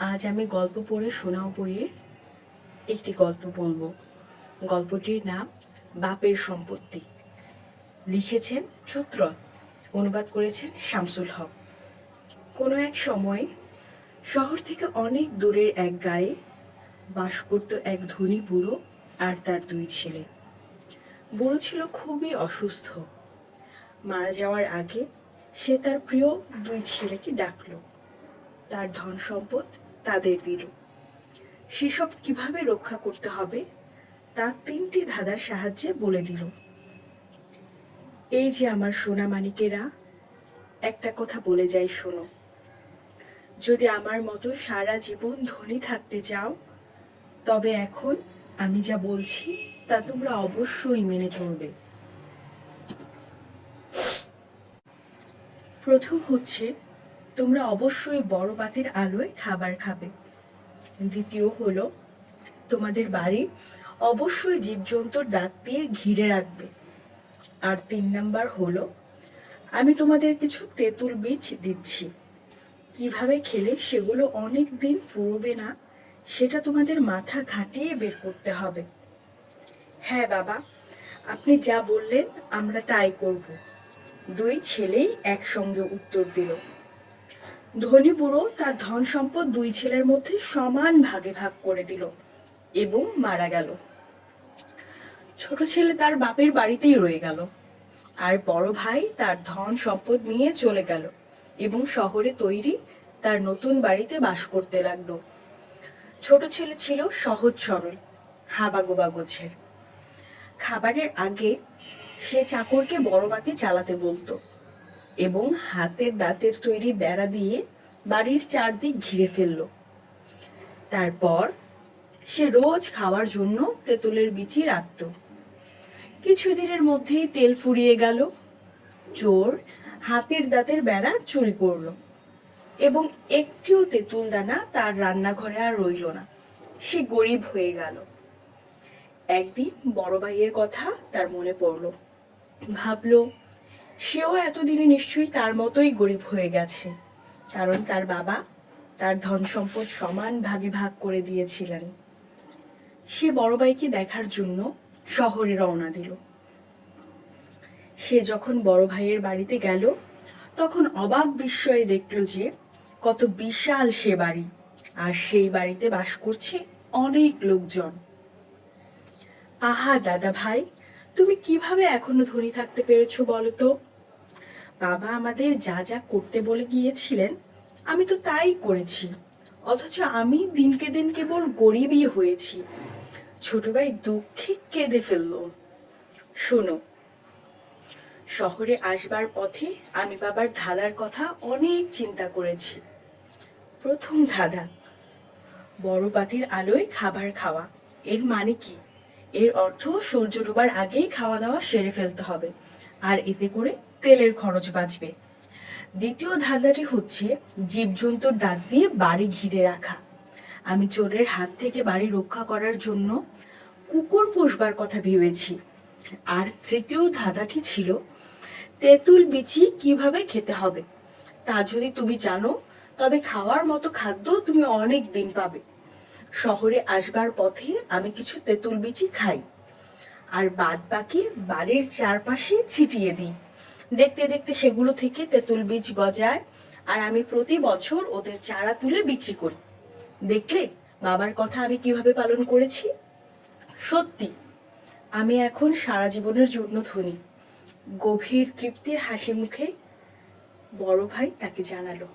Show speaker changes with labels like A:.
A: আজ আমি গল্প পড়ে শোনাও বইয়ের একটি গল্প বলবো। গল্পটির নাম বাপের সম্পত্তি। লিখেছেন চুত্রত, অনুবাদ করেছেন শামসুল হক। কোনো এক সময় শহর থেকে অনেক দূরের এক গাঁয়ে বাস করত এক ধনী বুড়ো আর তার দুই ছেলে। বুড়ো ছিল খুবই অসুস্থ। মারা যাওয়ার আগে সে তার প্রিয় দুই ছেলেকে ডাকলো, তার ধন সম্পদ তাদের দিল। সেসব কিভাবে রক্ষা করতে হবে তা 3টি ধাঁধার সাহায্যে বলে দিল। এই যে আমার সোনা মানিকেরা, একটা কথা বলে যাই শোনো। যদি আমার মতো সারা জীবন ধনী থাকতে চাও, তবে এখন আমি যা বলছি তা তোমরা অবশ্যই মেনে চলবে। প্রথম হচ্ছে, তোমরা অবশ্যই বড় বাতির আলোয় খাবার খাবে। দ্বিতীয় হলো, তোমাদের বাড়ি অবশ্যই জীবজন্তুর দাঁত দিয়ে ঘিরে রাখবে। আর 3 নাম্বার হলো, আমি তোমাদের কিছু তেঁতুল বীজ দিচ্ছি। কিভাবে খেলে সেগুলো অনেক দিন ফুরবে না, সেটা তোমাদের মাথা খাটিয়ে বের করতে হবে। হ্যাঁ বাবা, আপনি যা বললেন আমরা তাই করব, দুই ছেলেই একসঙ্গে উত্তর দিল। ধনী বুড়ো তার ধন সম্পদ দুই ছেলের মধ্যে সমান ভাগে ভাগ করে দিল এবং মারা গেল। ছোট ছেলে তার বাপের বাড়িতেই রয়ে গেল, আর বড় ভাই তার ধন সম্পদ নিয়ে চলে গেল এবং শহরে তৈরি তার নতুন বাড়িতে বাস করতে লাগলো। ছোট ছেলে ছিল সহজ সরল, হাবাগোবা গোছের। খাবারের আগে সে চাকরকে বড় বাতি চালাতে বলতো এবং হাতের দাঁতের তৈরি বেড়া দিয়ে বাড়ির চারদিক ঘিরে ফেললো। তারপর সে রোজ খাওয়ার জন্য তেঁতুলের বিচি রাখত। কিছুদিনের মধ্যেই তেল ফুরিয়ে গেল। চোর হাতের দাঁতের বেড়া চুরি করলো এবং একটিও তেঁতুল দানা তার রান্নাঘরে আর রইল না। সে গরিব হয়ে গেল। একদিন বড় ভাইয়ের কথা তার মনে পড়লো। ভাবলো, সেও এতদিনে নিশ্চয়ই তার মতোই গরিব হয়ে গেছে, কারণ তার বাবা তার ধন সম্পদ সমান ভাগে ভাগ করে দিয়েছিলেন। সে বড় ভাইকে দেখার জন্য শহরে রওনা দিল। সে যখন বড় ভাইয়ের বাড়িতে গেল, তখন অবাক বিস্ময়ে দেখল যে কত বিশাল সে বাড়ি, আর সেই বাড়িতে বাস করছে অনেক লোকজন। আহা দাদা ভাই, তুমি কিভাবে এখনো ধনী থাকতে পেরেছো বলো তো? বাবা আমাদের যা যা করতে বলে গিয়েছিলেন আমি তো তাই করেছি, অথচ আমি দিনকে দিন কেবল গরিবই হয়েছি। ছোট ভাই দুঃখে কেঁদে ফেলল। শোনো, শহরে আসবার পথে আমি বাবার ধাঁধার কথা অনেক চিন্তা করেছি। প্রথম ধাঁধা, বড় বাতির আলোয় খাবার খাওয়া। এর মানে কি? এর অর্থ সূর্য ডোবার আগেই খাওয়া দাওয়া সেরে ফেলতে হবে, আর এতে করে তেলের খরচ বাঁচবে। দ্বিতীয় ধাঁধাটি হচ্ছে জীবজন্তুর দাঁত দিয়ে বাড়ি ঘিরে রাখা। আমি চোরের হাত থেকে বাড়ি রক্ষা করার জন্য কুকুর পোষবার কথা ভেবেছি। আর তৃতীয় ধাঁধাটি ছিল তেঁতুল বিচি কিভাবে খেতে হবে। তা যদি তুমি জানো, তবে খাওয়ার মতো খাদ্য তুমি অনেক দিন পাবে। শহরে আসবার পথে আমি কিছু তেঁতুল বিচি খাই, আর বাদ বাকি বাড়ির চারপাশে ছিটিয়ে দিই। দেখতে দেখতে সেগুলো থেকে তেঁতুল বীজ গজায়, আর আমি প্রতি বছর ওদের চারা তুলে বিক্রি করি। দেখলে বাবার কথা আমি কিভাবে পালন করেছি। সত্যি, আমি এখন সারা জীবনের জন্য ধনী। গভীর তৃপ্তির হাসি মুখে বড় ভাই তাকে জানালো।